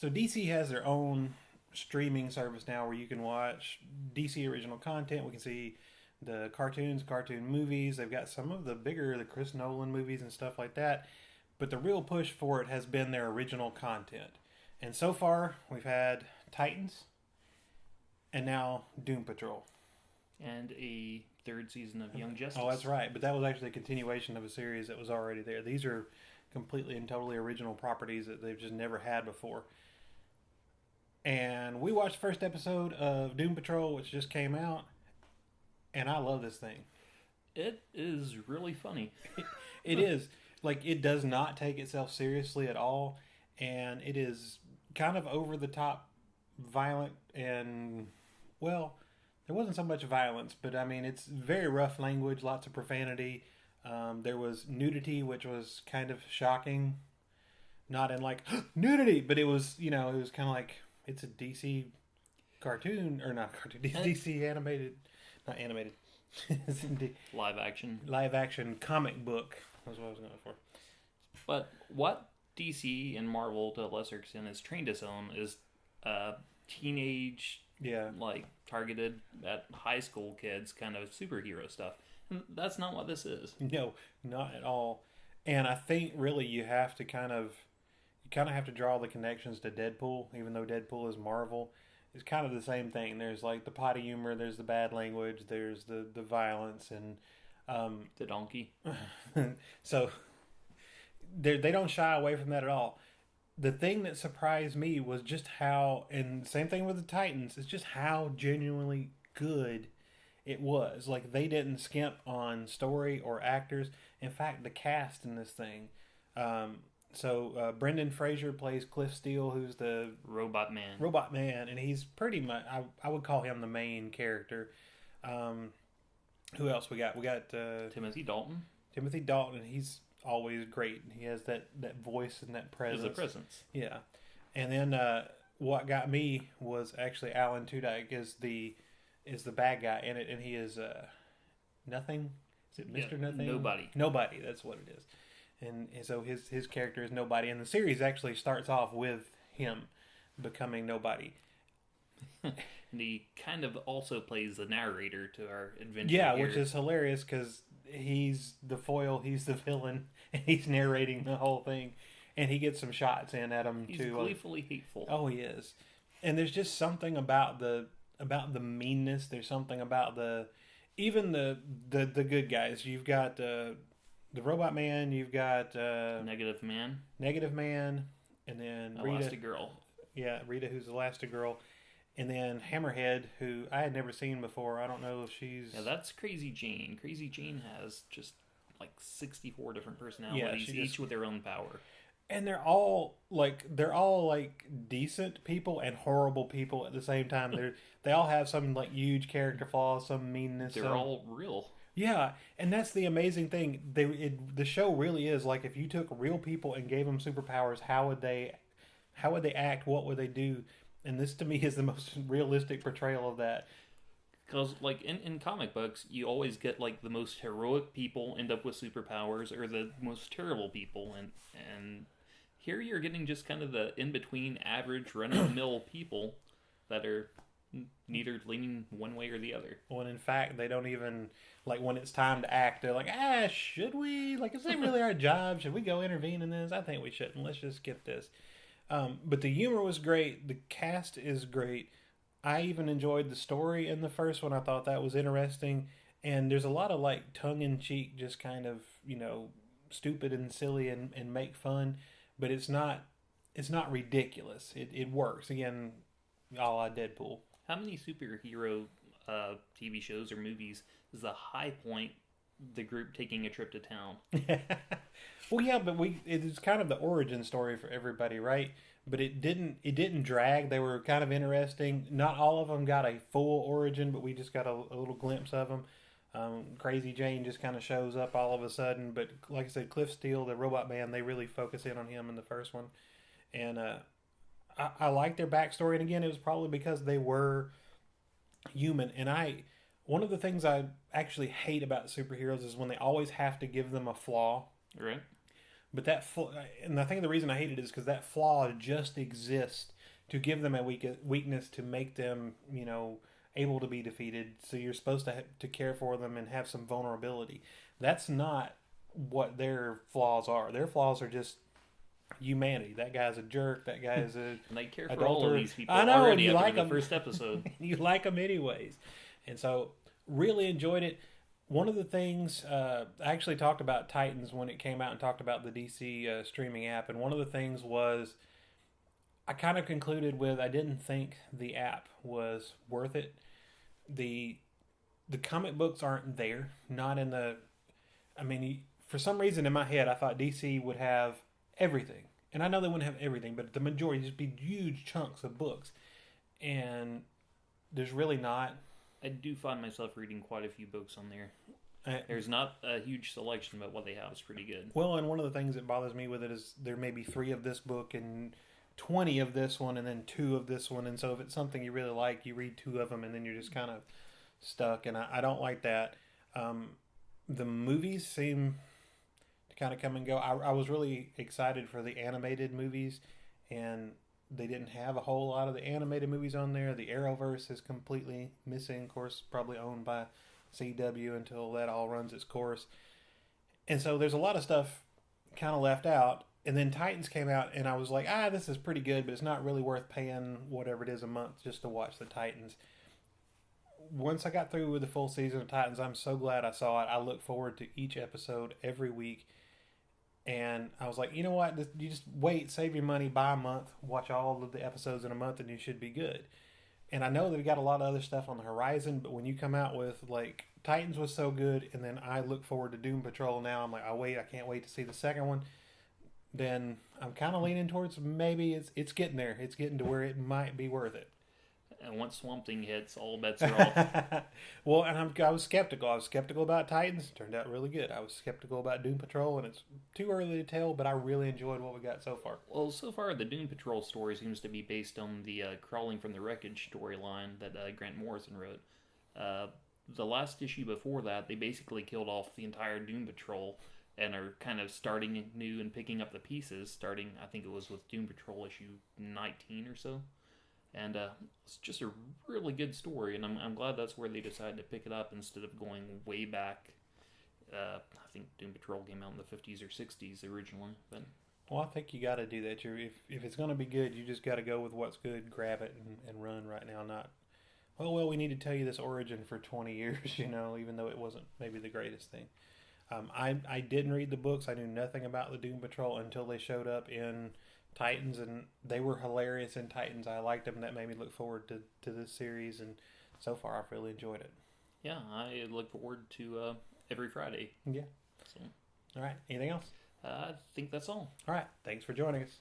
So DC has their own streaming service now where you can watch DC original content. We can see the cartoons, cartoon movies. They've got some of the Chris Nolan movies and stuff like that. But the real push for it has been their original content. And so far, we've had Titans and now Doom Patrol. And a third season of Young Justice. Oh, that's right. But that was actually a continuation of a series that was already there. These are completely and totally original properties that they've just never had before. And we watched the first episode of Doom Patrol, which just came out, and I love this thing. It is really funny. It is. Like, it does not take itself seriously at all, and it is kind of over the top violent and, well, there wasn't so much violence, but I mean, it's very rough language, lots of profanity. There was nudity, which was kind of shocking. Not in like, nudity, but it was, it was kind of like, it's a DC cartoon, or not cartoon, DC animated, not animated, live action comic book. That's what I was going for. But what DC and Marvel, to a lesser extent, has trained us on is teenage, like targeted at high school kids kind of superhero stuff. And that's not what this is. No, not at all. And I think really you have to kind of have to draw the connections to Deadpool, even though Deadpool is Marvel. It's kind of the same thing. There's like the potty humor, there's the bad language, there's the violence, and the donkey. So they don't shy away from that at all. The thing that surprised me was just how, and same thing with the Titans, it's just how genuinely good it was. Like, they didn't skimp on story or actors. In fact, the cast in this thing. Brendan Fraser plays Cliff Steele, who's the Robot Man. Robot Man, and he's pretty much, I would call him the main character. Who else we got? We got Timothy Dalton. Timothy Dalton, and he's always great. He has that voice and that presence. There's a presence. Yeah. And then what got me was actually Alan Tudyk is the bad guy in it, and he is Nothing. Is it Mr. Nothing? Nobody. Nobody, that's what it is. And so his character is Nobody, and the series actually starts off with him becoming Nobody. And he kind of also plays the narrator to our adventure. Yeah, which is hilarious because he's the foil, he's the villain, and he's narrating the whole thing. And he gets some shots in at him he's too. He's gleefully hateful. Oh, he is. And there's just something about the meanness. There's something about even the good guys. You've got the Robot Man. You've got Negative Man, and then Elastigirl. Yeah, Rita, who's Elastigirl. And then Hammerhead, who I had never seen before. I don't know if she's... Yeah, that's Crazy Jane. Crazy Jane has just like 64 different personalities, each with their own power. And they're all like decent people and horrible people at the same time. They all have some like huge character flaws, some meanness. They're all real. Yeah, and that's the amazing thing. The show really is like, if you took real people and gave them superpowers, how would they act? What would they do? And this, to me, is the most realistic portrayal of that. Because, like, in comic books, you always get, like, the most heroic people end up with superpowers, or the most terrible people, and here you're getting just kind of the in-between average, run-of-the-mill people that are neither leaning one way or the other. When, in fact, they don't even, like, when it's time to act, they're like, should we? Like, is that really our job? Should we go intervene in this? I think we shouldn't. Let's just skip this. But the humor was great. The cast is great. I even enjoyed the story in the first one. I thought that was interesting. And there's a lot of like tongue-in-cheek, just kind of, stupid and silly and make fun. But it's not ridiculous. It works. Again, a la Deadpool. How many superhero TV shows or movies is the high point the group taking a trip to town? Well, yeah, but it's kind of the origin story for everybody, right? But it didn't drag. They were kind of interesting. Not all of them got a full origin, but we just got a little glimpse of them. Crazy Jane just kind of shows up all of a sudden. But like I said, Cliff Steele, the Robot Man, they really focus in on him in the first one. And I like their backstory. And again, it was probably because they were human. And one of the things I actually hate about superheroes is when they always have to give them a flaw. Right. But and I think the reason I hate it is because that flaw just exists to give them a weakness to make them, able to be defeated. So you're supposed to care for them and have some vulnerability. That's not what their flaws are. Their flaws are just humanity. That guy's a jerk. That guy is a And they care for adulterer. all of these people I know, already you after like the them. first episode. You like them anyways. And so really enjoyed it. One of the things, I actually talked about Titans when it came out and talked about the DC streaming app. And one of the things was I kind of concluded with I didn't think the app was worth it. The comic books aren't there. Not in the... I mean, for some reason in my head, I thought DC would have everything. And I know they wouldn't have everything, but the majority just be huge chunks of books. And there's really not. I do find myself reading quite a few books on there. There's not a huge selection, but what they have is pretty good. Well, and one of the things that bothers me with it is there may be 3 of this book and 20 of this one and then 2 of this one. And so if it's something you really like, you read 2 of them and then you're just kind of stuck. And I don't like that. The movies seem to kind of come and go. I was really excited for the animated movies, and they didn't have a whole lot of the animated movies on there. The Arrowverse is completely missing, of course, probably owned by CW until that all runs its course. And so there's a lot of stuff kind of left out. And then Titans came out, and I was like, this is pretty good, but it's not really worth paying whatever it is a month just to watch the Titans. Once I got through with the full season of Titans, I'm so glad I saw it. I look forward to each episode every week. And I was like, you know what? You just wait, save your money, buy a month, watch all of the episodes in a month, and you should be good. And I know they've got a lot of other stuff on the horizon, but when you come out with, like, Titans was so good, and then I look forward to Doom Patrol now, I'm like, I can't wait to see the second one. Then I'm kind of leaning towards maybe it's getting there. It's getting to where it might be worth it. And once Swamp Thing hits, all bets are off. Well, and I was skeptical. I was skeptical about Titans. Turned out really good. I was skeptical about Doom Patrol, and it's too early to tell, but I really enjoyed what we got so far. Well, so far, the Doom Patrol story seems to be based on the Crawling from the Wreckage storyline that Grant Morrison wrote. The last issue before that, they basically killed off the entire Doom Patrol and are kind of starting new and picking up the pieces, starting, I think it was with Doom Patrol issue 19 or so. And it's just a really good story, and I'm glad that's where they decided to pick it up instead of going way back. I think Doom Patrol came out in the 50s or 60s originally. But well, I think you got to do that. If it's going to be good, you just got to go with what's good, grab it, and run right now. Not, well, we need to tell you this origin for 20 years, even though it wasn't maybe the greatest thing. I didn't read the books. I knew nothing about the Doom Patrol until they showed up in Titans, and they were hilarious in Titans. I liked them. That made me look forward to this series, and so far I've really enjoyed it. Yeah, I look forward to every Friday. Yeah. So, all right. Anything else? I think that's all. All right. Thanks for joining us.